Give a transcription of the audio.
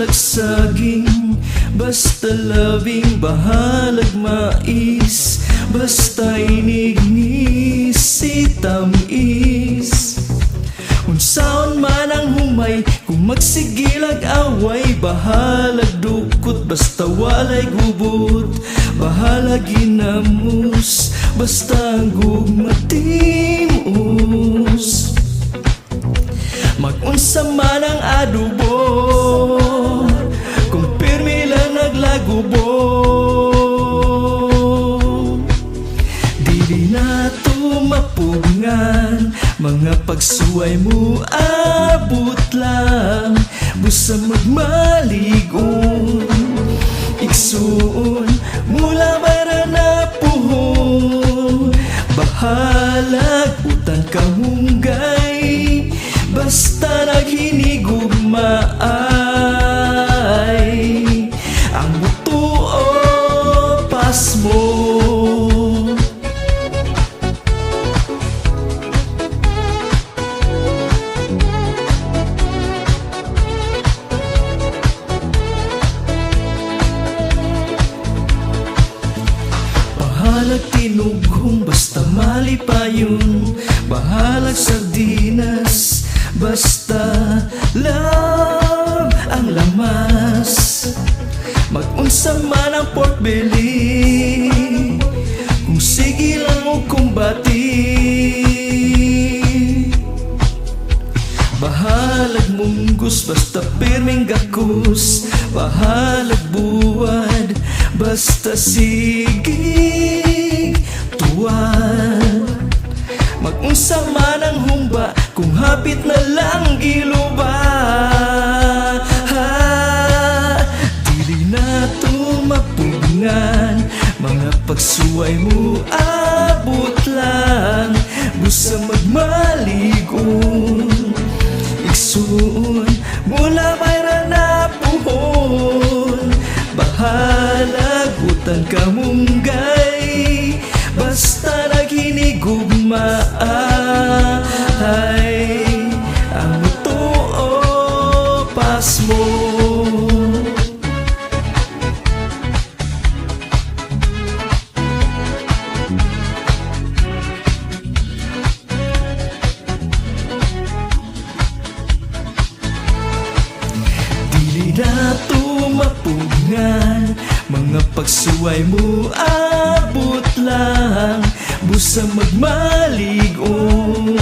bahalag saging, basta labing bahalag mais, basta inignis si tamis. Unsaon man ang humay, kung magsigilag away, bahalag dukot, basta walay gubot, bahalag ginamos, basta ang gugma timus. Mag-unsa man ang adubo, kung pirmi lang naglagubo, dili na to mapugngan, mga pagsuway mo abot lang, busa magmaligon, iksuon mula bara na puhon, bahalag utang kamunggay, basta naghinigugmaay, ang buto o pasmo. Bahalag tinughong, basta malipayon, bahalag sardinas, basta love ang lamas. Mag-unsa man ang pork belly, kung sige lang o kumbati, bahalag munggos, basta pirming gakus, bahalag buwad, basta sigig tuwad. Mag-unsa man ang humba, kung hapit na lang giluba, dili na to mapugngan, mga pagsuway mo abot lang, busa magmaligon, iksuon mula bayra na puhon, bahalag utang kamunggay, basta naghinigugmaay, ang buto o pasmo. Dili na to mapugngan, mga pagsuway mo abot lang, busa magmaligon,